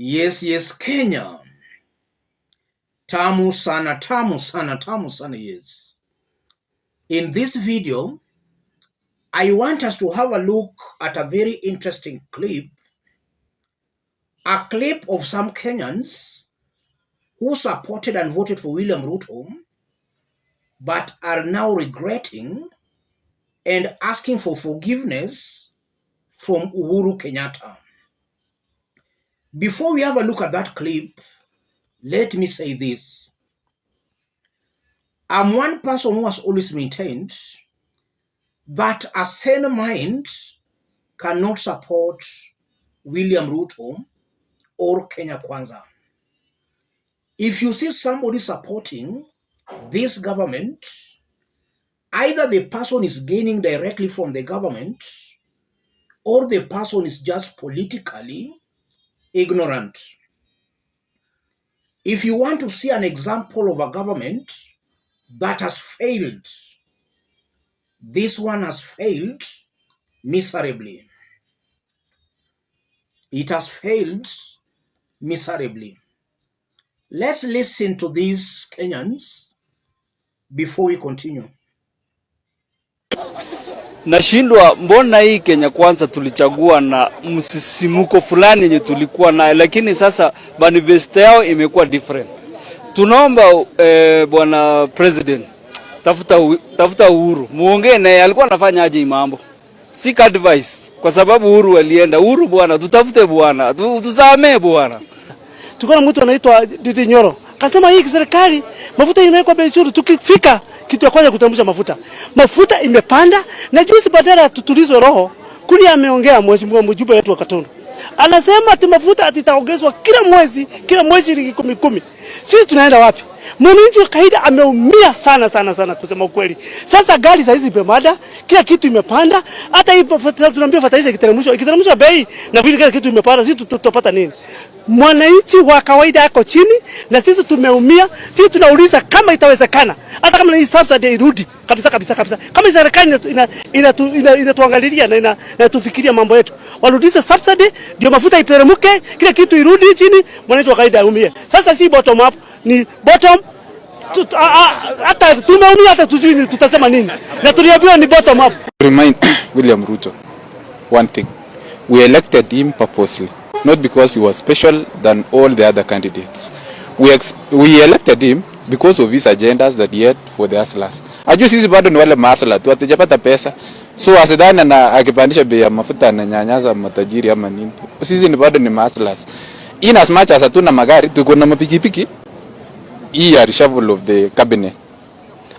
Yes, Kenya. Tamu sana, tamu sana, tamu sana, yes. In this video, I want us to have a look at a very interesting clip. A clip of some Kenyans who supported and voted for William Ruto, but are now regretting and asking for forgiveness from Uhuru Kenyatta. Before we have a look at that clip, let me say this. I'm one person who has always maintained that a sane mind cannot support William Ruto or Kenya Kwanza. If you see somebody supporting this government, either the person is gaining directly from the government or the person is just politically ignorant. If you want to see an example of a government that has failed, this one has failed miserably. It has failed miserably. Let's listen to these Kenyans before we continue. Nashindwa, mbona hii Kenya Kwanza tulichagua na msisimuko fulani yenye tulikuwa nayo, lakini sasa manifesto yao imekuwa different. Tunaomba bwana president, tafuta Uhuru, muongee naye alikuwa anafanya aje mambo. Seek advice kwa sababu Uhuru alienda. Uhuru bwana, tutafute bwana, tusamee bwana. Tuko na mtu anaitwa Didi Nyoro. Akasema hii serikali mafuta imewekwa bei juu, tukifika kitu ya kwanza kutambusha mafuta. Mafuta imepanda na juzi badala ya tutulizwe roho, kuni ameongea mheshimiwa mjumbe wetu wa Katundu. Anasema ati mafuta atitaongezwa kila mwezi shilingi 10. Sisi tunaenda wapi? Mwananchi wa kawaida ameumia sana kusema ukweli. Sasa gari za hizi zimepanda, kila kitu imepanda, hata hii tunaambia fertilizer ikiteremshwa bei na vile kila kitu imepanda, sisi tutapata nini? Mwananchi wa kawaida yako chini na sisi tumeumia. Sisi tunauliza kama itawezekana, hata kama hii subsidy irudi kabisa. Kama serikali inatuangalilia na inatufikiria mambo yetu, warudishe subsidy ndio mafuta iteremke, kila kitu irudi chini, mwananchi wa kawaida aumie. Sasa si bottom up, ni bottom. Hata tumeumia, hata tujui tutasema nini, na tuliambiwa ni bottom up. Remind William Ruto one thing: we elected him purposely, not because he was special than all the other candidates. We elected him because of his agendas that he had for the hustlers. Ajua sisi bado ni wale mahasla tu, hatujapata pesa. So asidhani na akipandisha bei ya mafuta na nyanyaza matajiri ama nini. Sisi ni bado ni mahaslas. In as much as hatuna magari, tuko na mapikipiki. Hii ya reshuffle of the cabinet.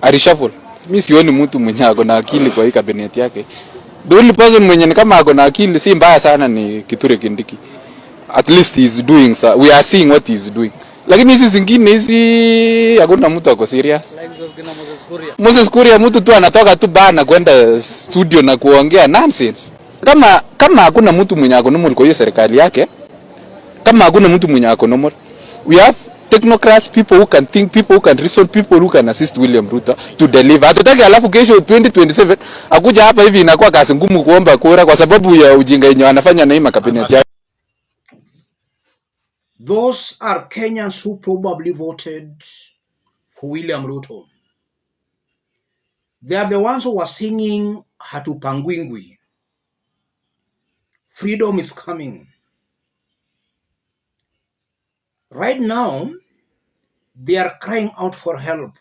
A reshuffle. Mimi sioni mtu mwenye ako na akili kwa hii cabinet yake. The only person mwenye ni kama ako na akili si mbaya sana ni Kithure Kindiki. At least he is doing, so we are seeing what he is doing. Lakini hizi zingine hizi hakuna mtu ako serious. Moses Kuria mtu tu anatoka tu bana kwenda studio na kuongea nonsense. Kama hakuna mtu mwenye ako normal kwa hiyo serikali yake, kama hakuna mtu mwenye ako normal, we have technocrats, people who can think, people who can reason, people who can assist William Ruto to deliver. Hatutaki alafu kesho 2027 akuja hapa hivi inakuwa kazi ngumu kuomba kura kwa sababu ya ujinga yenye wanafanya na hii makabinet yake. Those are Kenyans who probably voted for William Ruto. They are the ones who were singing Hatupangwingwi. Freedom is coming. Right now, they are crying out for help.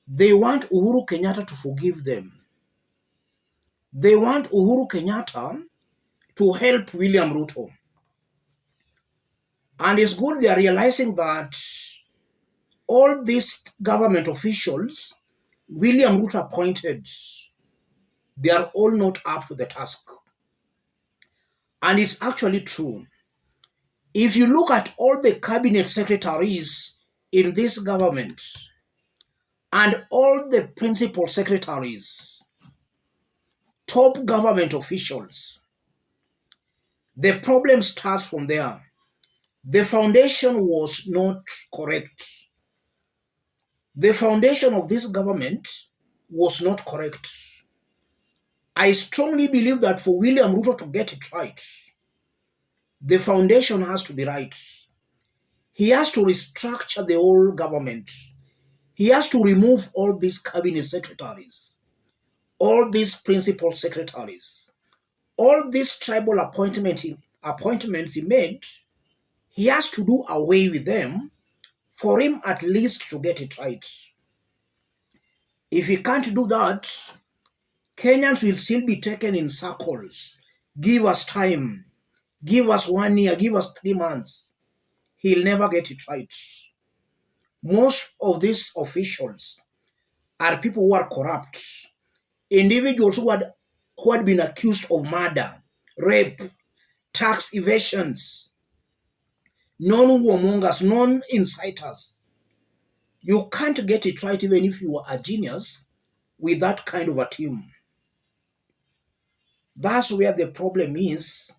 They want Uhuru Kenyatta to forgive them. They want Uhuru Kenyatta to help William Ruto. And it's good they are realizing that all these government officials William Ruto appointed, they are all not up to the task. And it's actually true. If you look at all the cabinet secretaries in this government and all the principal secretaries, top government officials, the problem starts from there. The foundation was not correct. The foundation of this government was not correct. I strongly believe that for William Ruto to get it right, The foundation has to be right. He has to restructure the whole government. He has to remove all these cabinet secretaries, all these principal secretaries, all these tribal appointments he made. He has to do away with them for him at least to get it right. If he can't do that, Kenyans will still be taken in circles. Give us time. Give us 1 year. Give us 3 months. He'll never get it right. Most of these officials are people who are corrupt. Individuals who had been accused of murder, rape, tax evasions, non-warmongers, non-inciters. You can't get it right even if you are a genius with that kind of a team. That's where the problem is,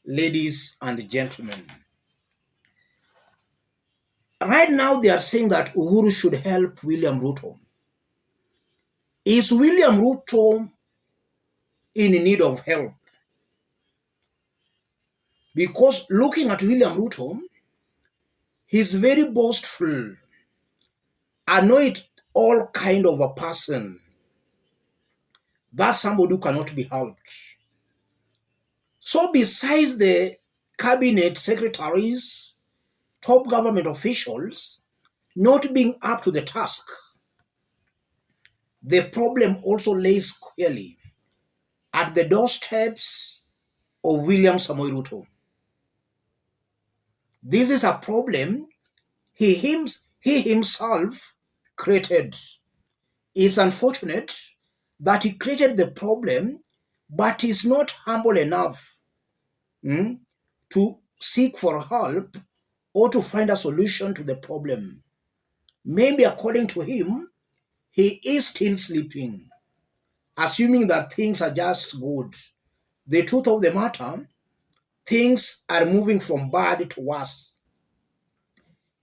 ladies and gentlemen. Right now they are saying that Uhuru should help William Ruto. Is William Ruto in need of help? Because looking at William Ruto, he's very boastful, annoyed all kind of a person. That's somebody who cannot be helped. So besides the cabinet secretaries, top government officials not being up to the task, the problem also lays squarely at the doorsteps of William Samoei Ruto. This is a problem he himself created. It's unfortunate that he created the problem, but is not humble enough to seek for help or to find a solution to the problem. Maybe according to him, he is still sleeping, assuming that things are just good. The truth of the matter, things are moving from bad to worse.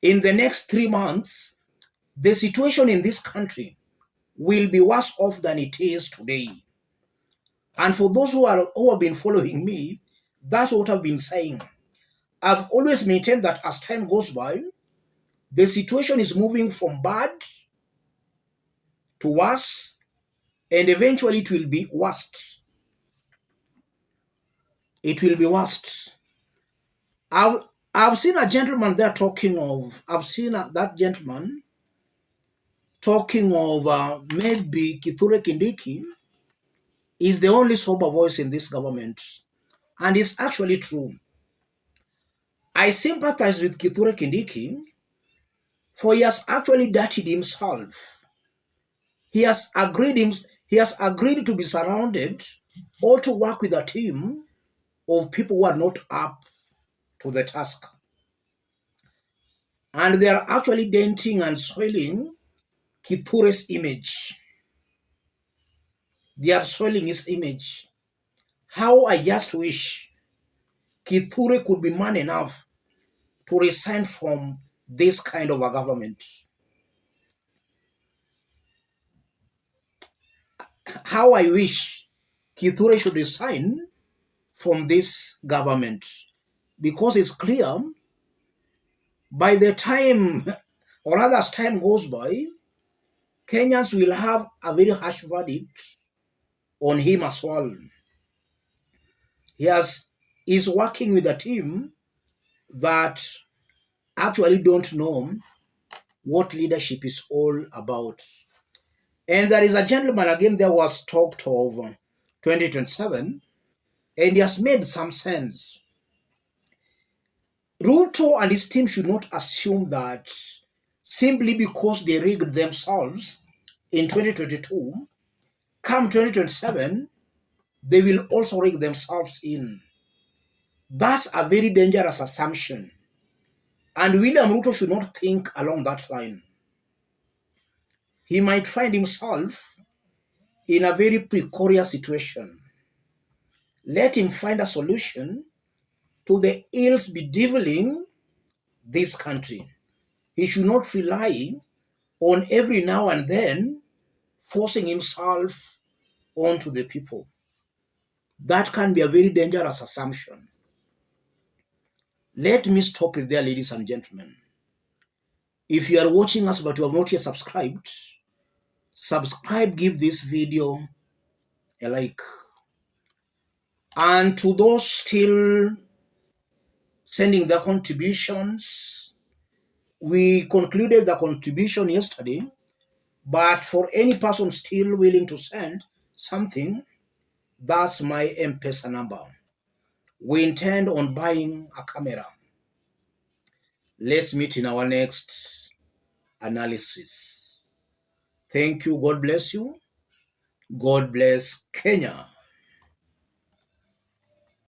In the next 3 months, the situation in this country will be worse off than it is today. And for those who have been following me, that's what I've been saying. I've always maintained that as time goes by, the situation is moving from bad to worse, and eventually it will be worst. It will be worst. I've seen a gentleman there talking of, that gentleman talking of maybe Kithure Kindiki is the only sober voice in this government. And it's actually true. I sympathize with Kithure Kindiki, for he has actually dirtied himself. He has agreed to be surrounded or to work with a team of people who are not up to the task. And they are actually denting and soiling Kithure's image. They are soiling his image. How I just wish Kithure could be man enough to resign from this kind of a government. How I wish Kithure should resign from this government, because it's clear by the time, or rather as time goes by, Kenyans will have a very harsh verdict on him as well. He's working with a team that actually don't know what leadership is all about. And there is a gentleman, again, there was talked of 2027, and he has made some sense. Ruto and his team should not assume that simply because they rigged themselves in 2022, come 2027, they will also rig themselves in. That's a very dangerous assumption. And William Ruto should not think along that line. He might find himself in a very precarious situation. Let him find a solution to the ills bedeviling this country. He should not rely on every now and then forcing himself onto the people. That can be a very dangerous assumption. Let me stop it there, ladies and gentlemen. If you are watching us but you have not yet subscribed, subscribe, give this video a like. And to those still sending their contributions, we concluded the contribution yesterday, but for any person still willing to send something, that's my M-Pesa number. We intend on buying a camera. Let's meet in our next analysis. Thank you. God bless you. God bless Kenya.